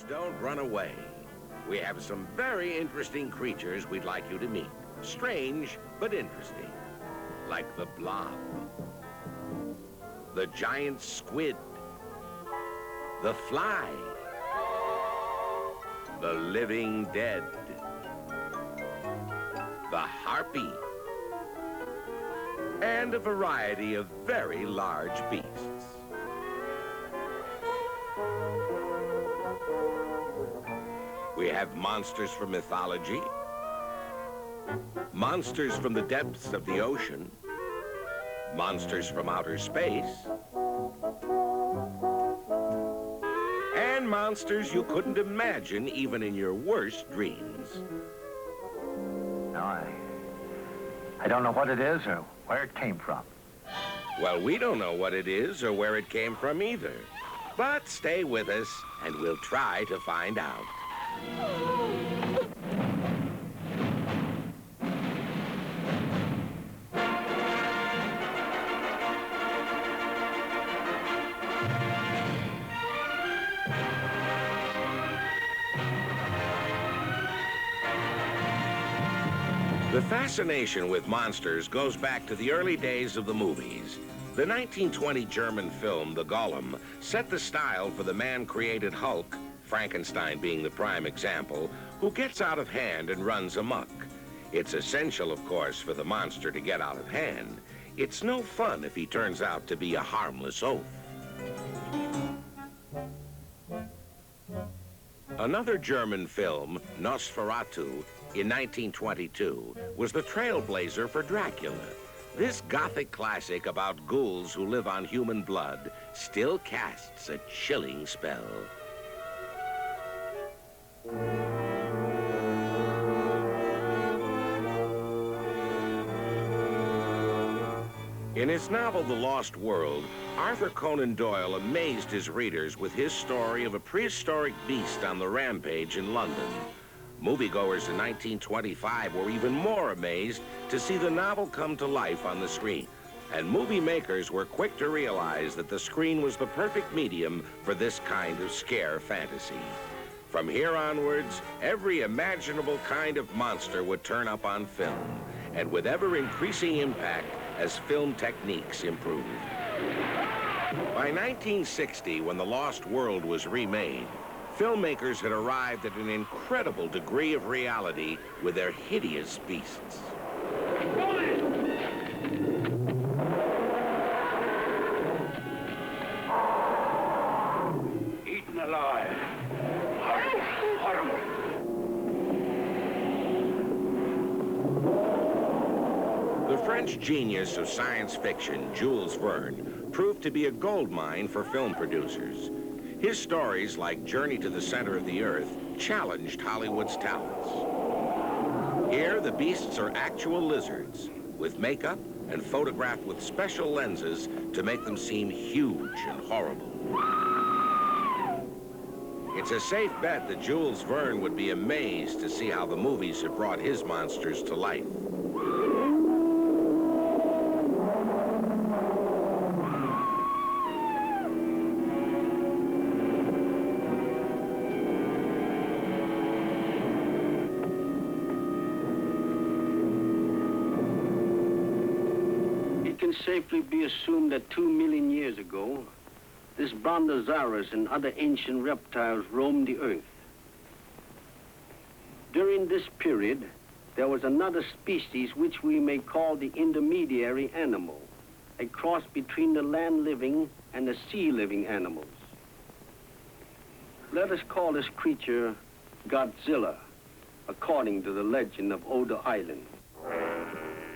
don't run away. We have some very interesting creatures we'd like you to meet. Strange, but interesting. Like the blob, the giant squid, the fly, the living dead, the harpy, and a variety of very large beasts. We have monsters from mythology, monsters from the depths of the ocean, monsters from outer space, and monsters you couldn't imagine even in your worst dreams. Now, I don't know what it is or where it came from. Well, we don't know what it is or where it came from either. But stay with us, and we'll try to find out. The fascination with monsters goes back to the early days of the movies. The 1920 German film, The Golem, set the style for the man-created Hulk, Frankenstein being the prime example, who gets out of hand and runs amok. It's essential, of course, for the monster to get out of hand. It's no fun if he turns out to be a harmless oaf. Another German film, Nosferatu, in 1922, was the trailblazer for Dracula. This gothic classic about ghouls who live on human blood still casts a chilling spell. In his novel, The Lost World, Arthur Conan Doyle amazed his readers with his story of a prehistoric beast on the rampage in London. Moviegoers in 1925 were even more amazed to see the novel come to life on the screen. And movie makers were quick to realize that the screen was the perfect medium for this kind of scare fantasy. From here onwards, every imaginable kind of monster would turn up on film, and with ever-increasing impact as film techniques improved. By 1960, when The Lost World was remade, filmmakers had arrived at an incredible degree of reality with their hideous beasts. Eaten alive. Horrible. The French genius of science fiction, Jules Verne, proved to be a goldmine for film producers. His stories, like Journey to the Center of the Earth, challenged Hollywood's talents. Here, the beasts are actual lizards, with makeup and photographed with special lenses to make them seem huge and horrible. It's a safe bet that Jules Verne would be amazed to see how the movies have brought his monsters to life. It can safely be assumed that 2 million years ago, this Brontosaurus and other ancient reptiles roamed the earth. During this period, there was another species which we may call the intermediary animal, a cross between the land-living and the sea-living animals. Let us call this creature Godzilla, according to the legend of Oda Island.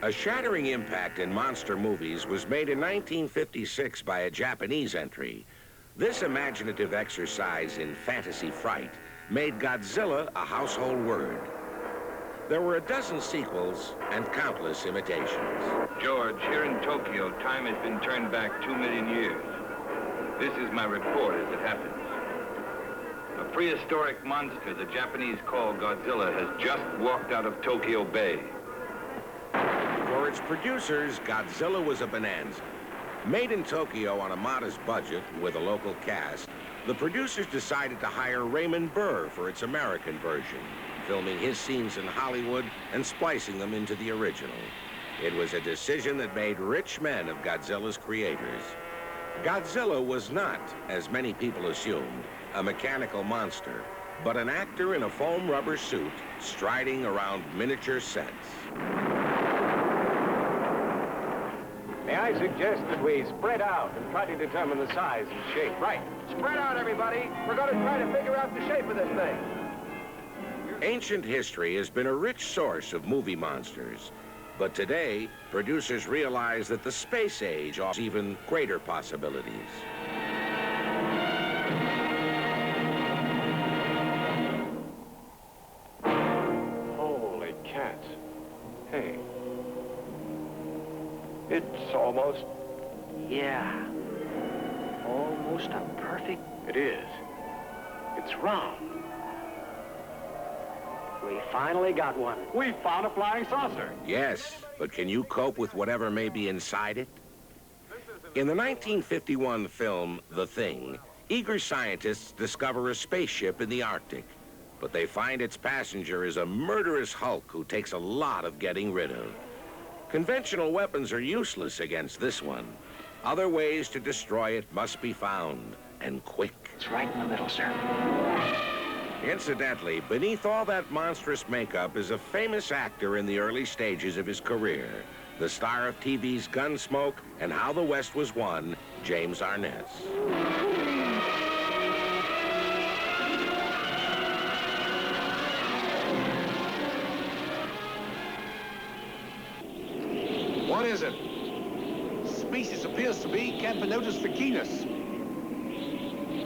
A shattering impact in monster movies was made in 1956 by a Japanese entry. This imaginative exercise in fantasy fright made Godzilla a household word. There were a dozen sequels and countless imitations. George, here in Tokyo, time has been turned back 2 million years. This is my report as it happens. A prehistoric monster the Japanese call Godzilla has just walked out of Tokyo Bay. For its producers, Godzilla was a bonanza. Made in Tokyo on a modest budget with a local cast, the producers decided to hire Raymond Burr for its American version, filming his scenes in Hollywood and splicing them into the original. It was a decision that made rich men of Godzilla's creators. Godzilla was not, as many people assumed, a mechanical monster, but an actor in a foam rubber suit striding around miniature sets. May I suggest that we spread out and try to determine the size and shape? Right. Spread out, everybody. We're going to try to figure out the shape of this thing. Ancient history has been a rich source of movie monsters, but today, producers realize that the space age offers even greater possibilities. Holy cats. Hey. It's almost... Yeah. Almost a perfect... It is. It's round. We finally got one. We found a flying saucer. Yes, but can you cope with whatever may be inside it? In the 1951 film, The Thing, eager scientists discover a spaceship in the Arctic, but they find its passenger is a murderous Hulk who takes a lot of getting rid of. Conventional weapons are useless against this one. Other ways to destroy it must be found, and quick. It's right in the middle, sir. Incidentally, beneath all that monstrous makeup is a famous actor in the early stages of his career, the star of TV's Gunsmoke and How the West Was Won, James Arness. What is it? Species appears to be Camponotus fichinus.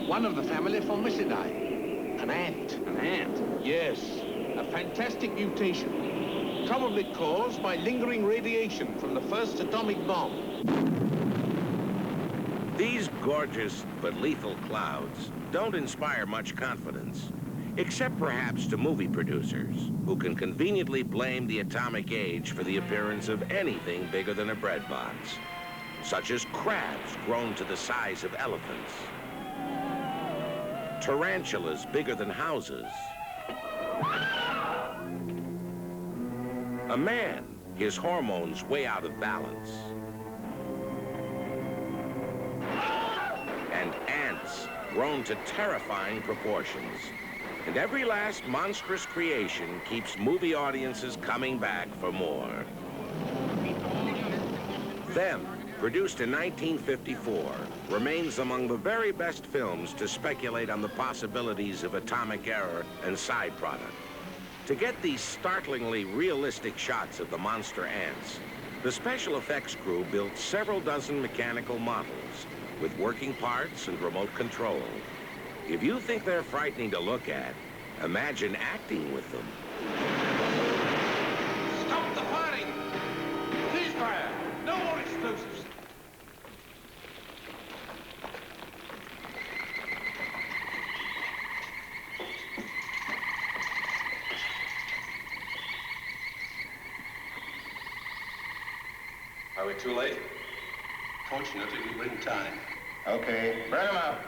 One of the family Formicidae. An ant. An ant? Yes, a fantastic mutation. Probably caused by lingering radiation from the first atomic bomb. These gorgeous but lethal clouds don't inspire much confidence, except perhaps to movie producers, who can conveniently blame the atomic age for the appearance of anything bigger than a bread box, such as crabs grown to the size of elephants, tarantulas bigger than houses, a man, his hormones way out of balance, and ants grown to terrifying proportions. And every last monstrous creation keeps movie audiences coming back for more. Them, produced in 1954, remains among the very best films to speculate on the possibilities of atomic error and side product. To get these startlingly realistic shots of the monster ants, the special effects crew built several dozen mechanical models with working parts and remote control. If you think they're frightening to look at, imagine acting with them. Stop the firing! Ceasefire! No more explosives! Are we too late? Fortunately, we were in time. Okay, burn them out.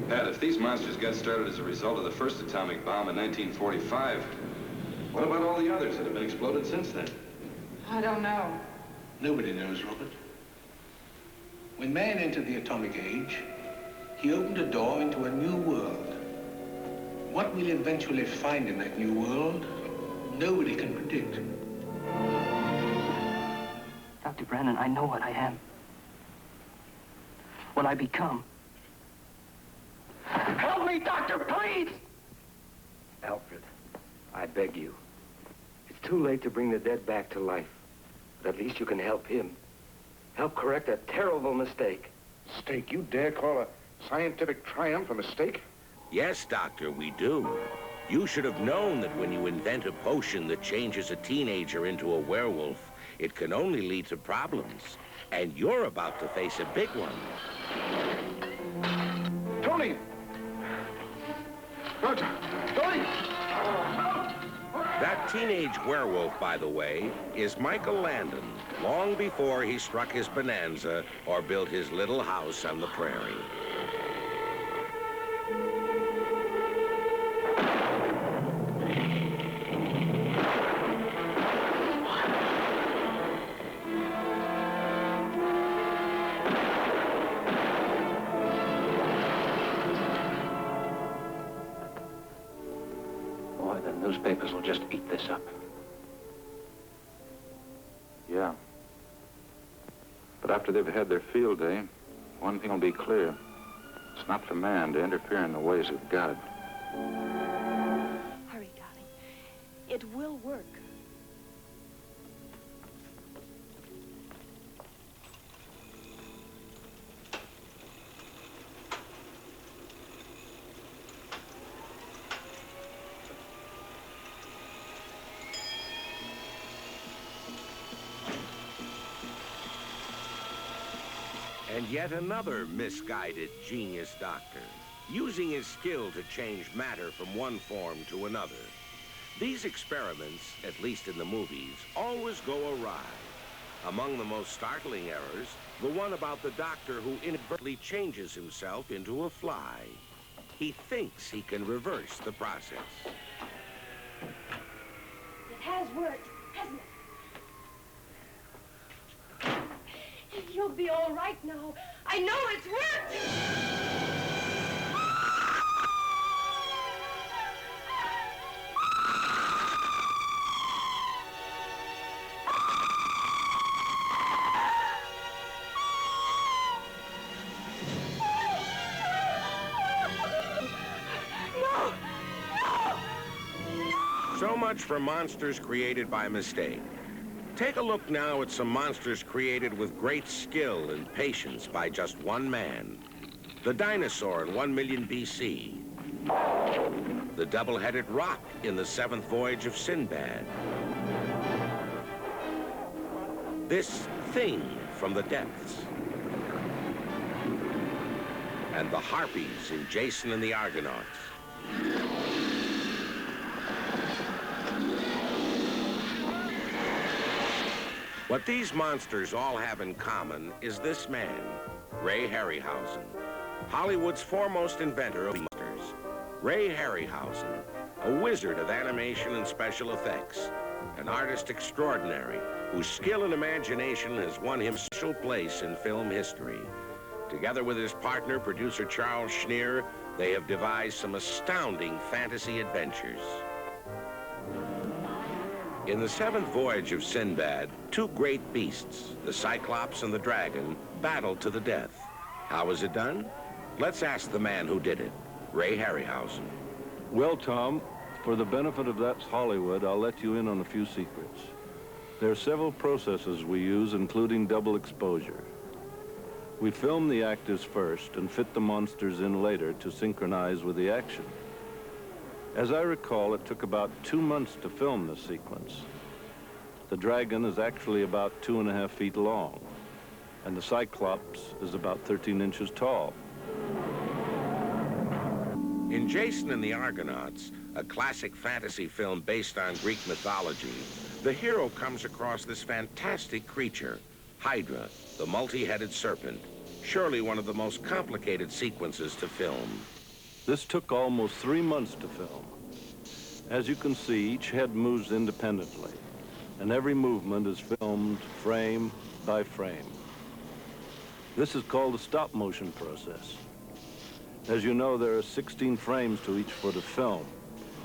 Pat, if these monsters got started as a result of the first atomic bomb in 1945, what about all the others that have been exploded since then? I don't know. Nobody knows, Robert. When man entered the atomic age, he opened a door into a new world. What we'll eventually find in that new world, nobody can predict. Dr. Brennan, I know what I am. What I become. Help me, doctor, please! Alfred, I beg you. It's too late to bring the dead back to life. But at least you can help him. Help correct a terrible mistake. Mistake? You dare call a scientific triumph a mistake? Yes, Doctor, we do. You should have known that when you invent a potion that changes a teenager into a werewolf, it can only lead to problems. And you're about to face a big one. Tony! Roger! Tony! That teenage werewolf, by the way, is Michael Landon, long before he struck his bonanza or built his little house on the prairie. Boy, the newspapers will just eat this up. Yeah. But after they've had their field day, one thing will be clear. It's not for man to interfere in the ways of God. Hurry, darling. It will work. And yet another misguided genius doctor, using his skill to change matter from one form to another. These experiments, at least in the movies, always go awry. Among the most startling errors, the one about the doctor who inadvertently changes himself into a fly. He thinks he can reverse the process. It has worked, hasn't it? You'll be all right now. I know it's worked! No! So much for monsters created by mistake. Take a look now at some monsters created with great skill and patience by just one man. The dinosaur in 1 million BC. The double-headed rock in the 7th voyage of Sinbad. This thing from the depths. And the harpies in Jason and the Argonauts. What these monsters all have in common is this man, Ray Harryhausen, Hollywood's foremost inventor of monsters. Ray Harryhausen, a wizard of animation and special effects, an artist extraordinary whose skill and imagination has won him a special place in film history. Together with his partner, producer Charles Schneer, they have devised some astounding fantasy adventures. In the 7th voyage of Sinbad, two great beasts, the Cyclops and the Dragon, battled to the death. How was it done? Let's ask the man who did it, Ray Harryhausen. Well, Tom, for the benefit of that's Hollywood, I'll let you in on a few secrets. There are several processes we use, including double exposure. We film the actors first and fit the monsters in later to synchronize with the action. As I recall, it took about 2 months to film this sequence. The dragon is actually about 2.5 feet long, and the Cyclops is about 13 inches tall. In Jason and the Argonauts, a classic fantasy film based on Greek mythology, the hero comes across this fantastic creature, Hydra, the multi-headed serpent, surely one of the most complicated sequences to film. This took almost 3 months to film. As you can see, each head moves independently, and every movement is filmed frame by frame. This is called the stop-motion process. As you know, there are 16 frames to each foot of film,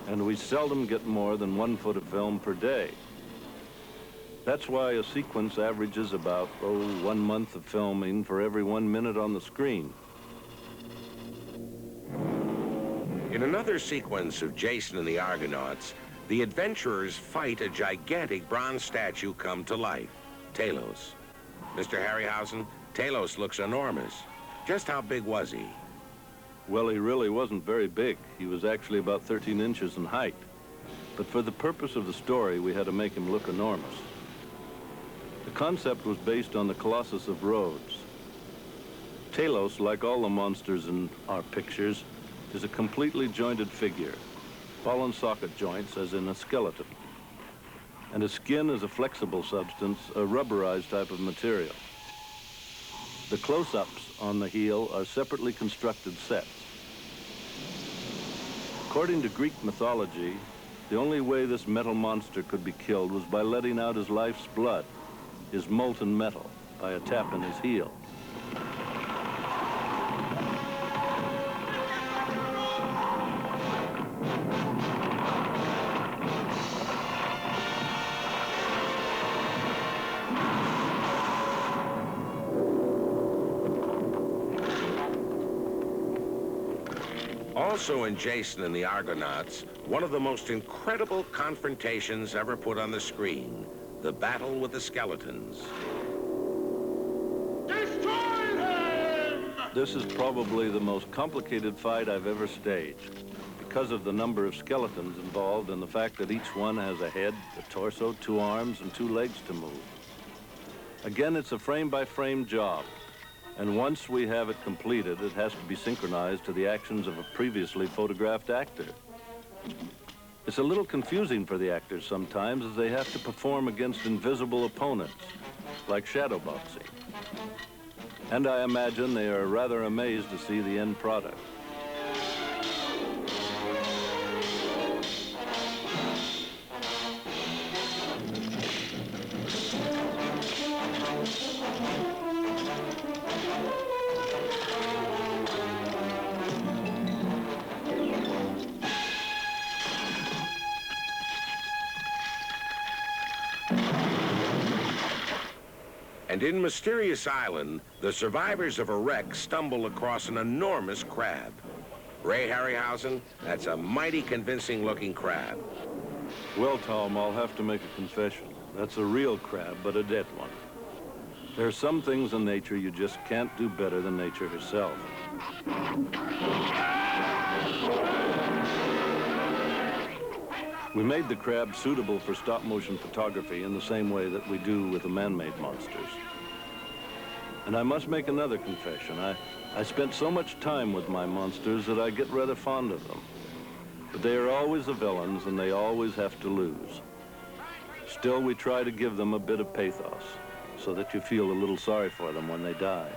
and we seldom get more than 1 foot of film per day. That's why a sequence averages about, 1 month of filming for every 1 minute on the screen. In another sequence of Jason and the Argonauts, the adventurers fight a gigantic bronze statue come to life, Talos. Mr. Harryhausen, Talos looks enormous. Just how big was he? Well, he really wasn't very big. He was actually about 13 inches in height. But for the purpose of the story, we had to make him look enormous. The concept was based on the Colossus of Rhodes. Talos, like all the monsters in our pictures, is a completely jointed figure, ball and socket joints as in a skeleton. and a skin is a flexible substance, a rubberized type of material. The close-ups on the heel are separately constructed sets. According to Greek mythology, the only way this metal monster could be killed was by letting out his life's blood, his molten metal, by a tap in his heel. Also in Jason and the Argonauts, one of the most incredible confrontations ever put on the screen, the battle with the skeletons. Destroy them! This is probably the most complicated fight I've ever staged because of the number of skeletons involved and the fact that each one has a head, a torso, 2 arms, and 2 legs to move. Again, it's a frame-by-frame job. And once we have it completed, it has to be synchronized to the actions of a previously photographed actor. It's a little confusing for the actors sometimes as they have to perform against invisible opponents, like shadowboxing. And I imagine they are rather amazed to see the end product. And in Mysterious Island, the survivors of a wreck stumble across an enormous crab. Ray Harryhausen, that's a mighty convincing-looking crab. Well, Tom, I'll have to make a confession. That's a real crab, but a dead one. There are some things in nature you just can't do better than nature herself. We made the crab suitable for stop-motion photography in the same way that we do with the man-made monsters. And I must make another confession. I spent so much time with my monsters that I get rather fond of them. But they are always the villains, and they always have to lose. Still, we try to give them a bit of pathos, so that you feel a little sorry for them when they die.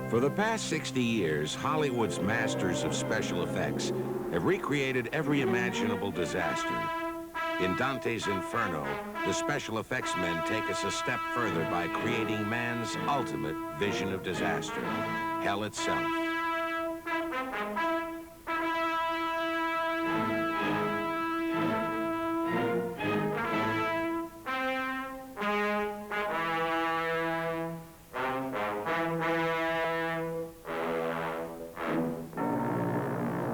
For the past 60 years, Hollywood's masters of special effects have recreated every imaginable disaster. In Dante's Inferno, the special effects men take us a step further by creating man's ultimate vision of disaster, hell itself.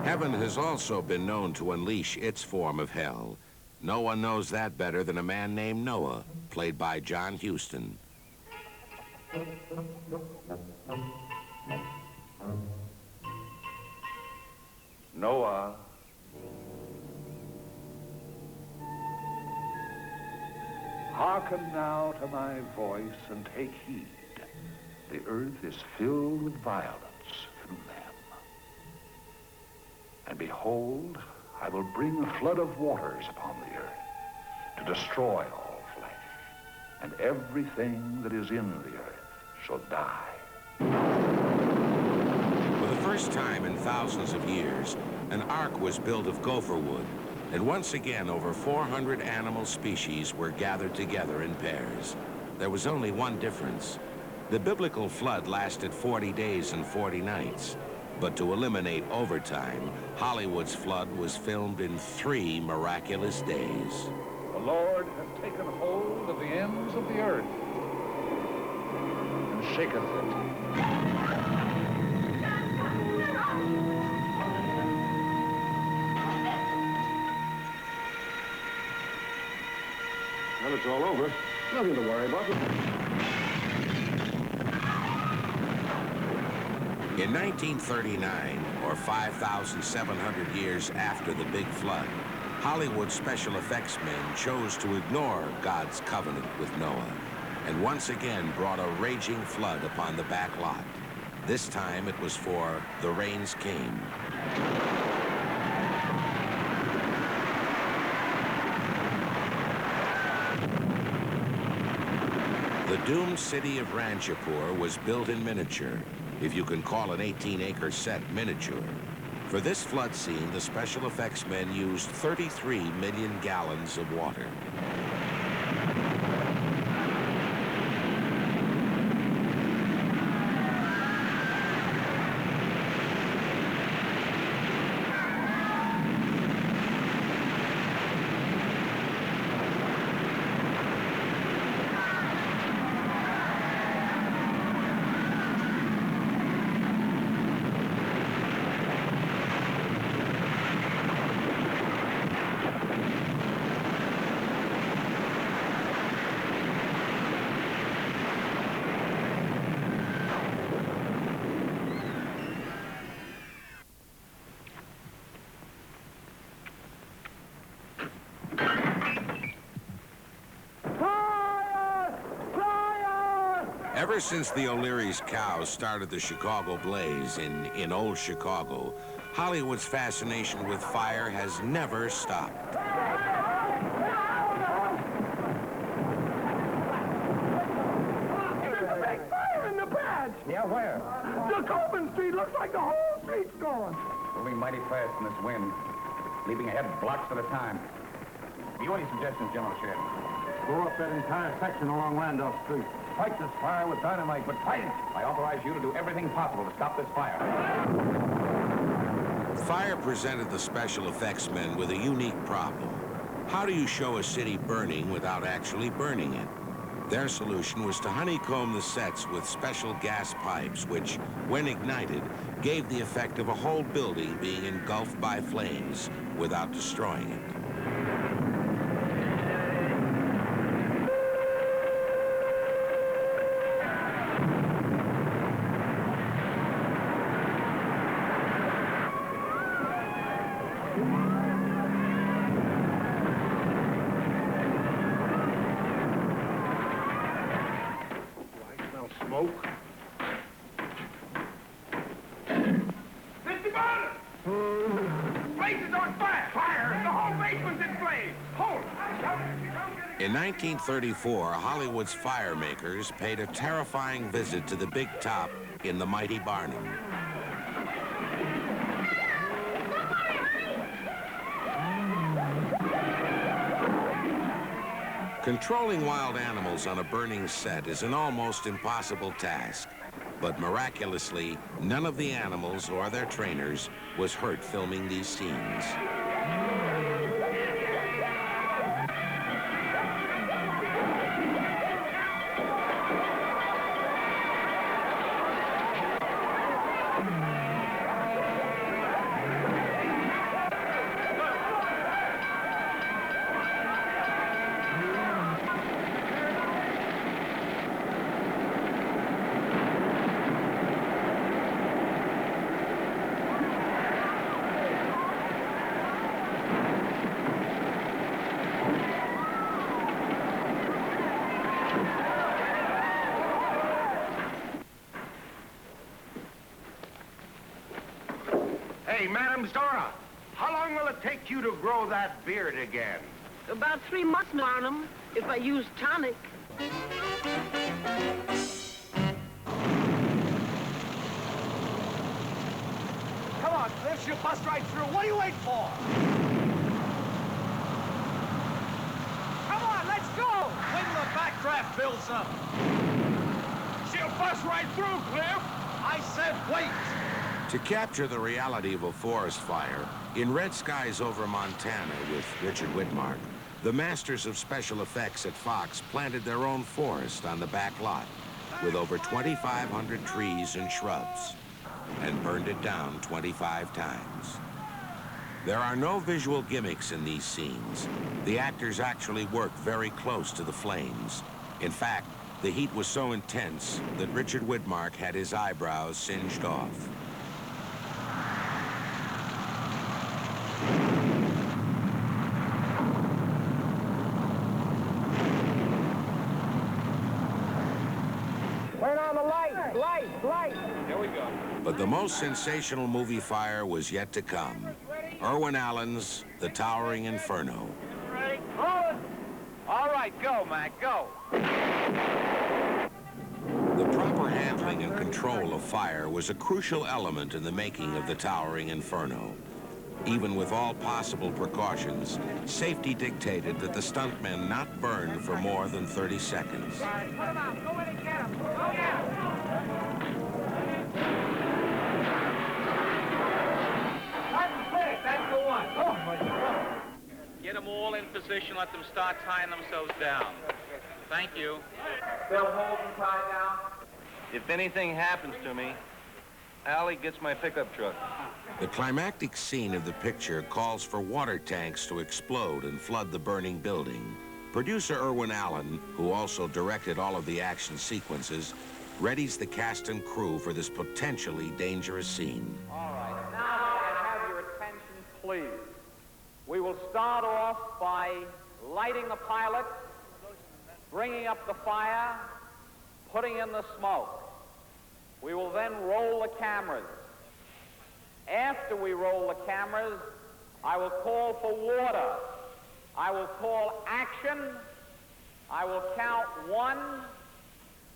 Heaven has also been known to unleash its form of hell. No one knows that better than a man named Noah, played by John Huston. Noah. Hearken now to my voice and take heed. The earth is filled with violence through them. And behold, I will bring a flood of waters upon the earth to destroy all flesh, and everything that is in the earth shall die. For the first time in thousands of years, an ark was built of gopher wood, and once again over 400 animal species were gathered together in pairs. There was only one difference. The biblical flood lasted 40 days and 40 nights. But to eliminate overtime, Hollywood's flood was filmed in 3 miraculous days. The Lord hath taken hold of the ends of the earth and shaketh it. Well, it's all over. Nothing to worry about. In 1939, or 5,700 years after the Big Flood, Hollywood special effects men chose to ignore God's covenant with Noah and once again brought a raging flood upon the back lot. This time it was for The Rains Came. The doomed city of Ranchapur was built in miniature, if you can call an 18-acre set miniature. For this flood scene, the special effects men used 33 million gallons of water. Ever since the O'Leary's cows started the Chicago blaze in old Chicago, Hollywood's fascination with fire has never stopped. There's a big fire in the patch! Yeah, where? Jacobin Street looks like the whole street's gone. Moving mighty fast in this wind, leaping ahead blocks at a time. Have you any suggestions, General Sheriff? Blow up that entire section along Randolph Street. Fight this fire with dynamite, but fight it! I authorize you to do everything possible to stop this fire. Fire presented the special effects men with a unique problem. How do you show a city burning without actually burning it? Their solution was to honeycomb the sets with special gas pipes, which, when ignited, gave the effect of a whole building being engulfed by flames without destroying it. Smoke. Mr. Bonner! Place is on fire! Fire! The whole basement's in flames! Hold it! In 1934, Hollywood's fire makers paid a terrifying visit to the Big Top in the mighty Barnum. Controlling wild animals on a burning set is an almost impossible task. But miraculously, none of the animals or their trainers was hurt filming these scenes. Hey, Madam Zora, how long will it take you to grow that beard again? About 3 months, Barnum, if I use tonic. Come on, Cliff, you'll bust right through. What are you waiting for? Come on, let's go! Wait till the backdraft builds up. She'll bust right through, Cliff. I said wait. To capture the reality of a forest fire, in Red Skies Over Montana with Richard Widmark, the masters of special effects at Fox planted their own forest on the back lot with over 2,500 trees and shrubs and burned it down 25 times. There are no visual gimmicks in these scenes. The actors actually worked very close to the flames. In fact, the heat was so intense that Richard Widmark had his eyebrows singed off. But the most sensational movie fire was yet to come. Irwin Allen's The Towering Inferno. Ready? Rolling. All right, go, Mac, go. The proper handling and control of fire was a crucial element in the making of The Towering Inferno. Even with all possible precautions, safety dictated that the stuntmen not burn for more than 30 seconds. All right, put them out. Go in and get them. Go get them. That's the one. Oh, my God. Get them all in position. Let them start tying themselves down. Thank you. They'll hold them tied down. If anything happens to me, Allie gets my pickup truck. The climactic scene of the picture calls for water tanks to explode and flood the burning building. Producer Irwin Allen, who also directed all of the action sequences, readies the cast and crew for this potentially dangerous scene. All right, now I have your attention, please. We will start off by lighting the pilot, bringing up the fire, putting in the smoke. We will then roll the cameras. After we roll the cameras, I will call for water. I will call action. I will count 1,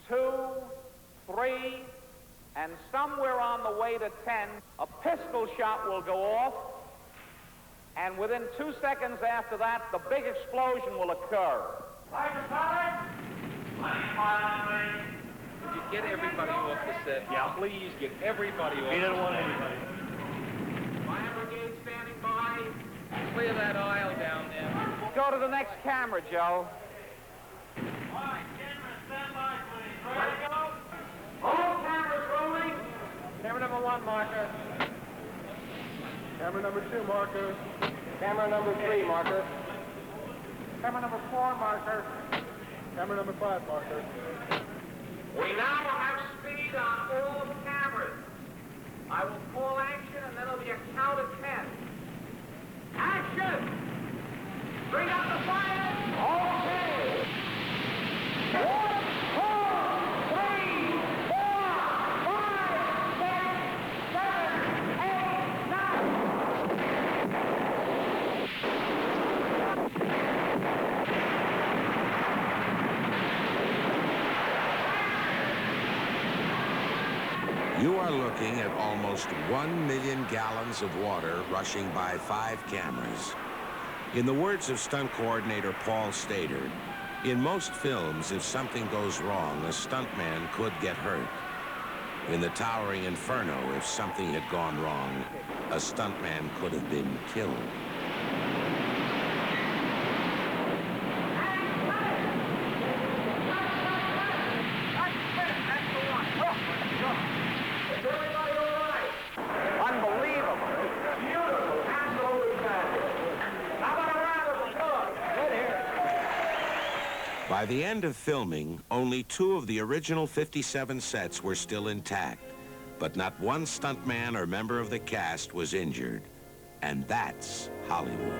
2, 3, and somewhere on the way to 10, a pistol shot will go off, and within 2 seconds after that, the big explosion will occur. Could you get everybody off the set? Yeah. Please get everybody off. We didn't want anybody. Fire brigade standing by. Clear that aisle down there. Go to the next camera, Joe. All right, camera, stand by, please. Ready to go? All cameras rolling. Camera number 1, marker. Camera number 2, marker. Camera number 3, marker. Camera number 4, marker. Camera number 5, marker. We now have speed on all cameras. I will call action, and then there'll be a count of 10. Action! Bring out the fire! Okay! 1, 2, 3, 4, 5, 6, 7, 8, 9. You are looking at almost 1 million gallons of water rushing by 5 cameras. In the words of stunt coordinator Paul Stader, in most films, if something goes wrong, a stuntman could get hurt. In The Towering Inferno, if something had gone wrong, a stuntman could have been killed. By the end of filming, only 2 of the original 57 sets were still intact, but not one stuntman or member of the cast was injured. And that's Hollywood.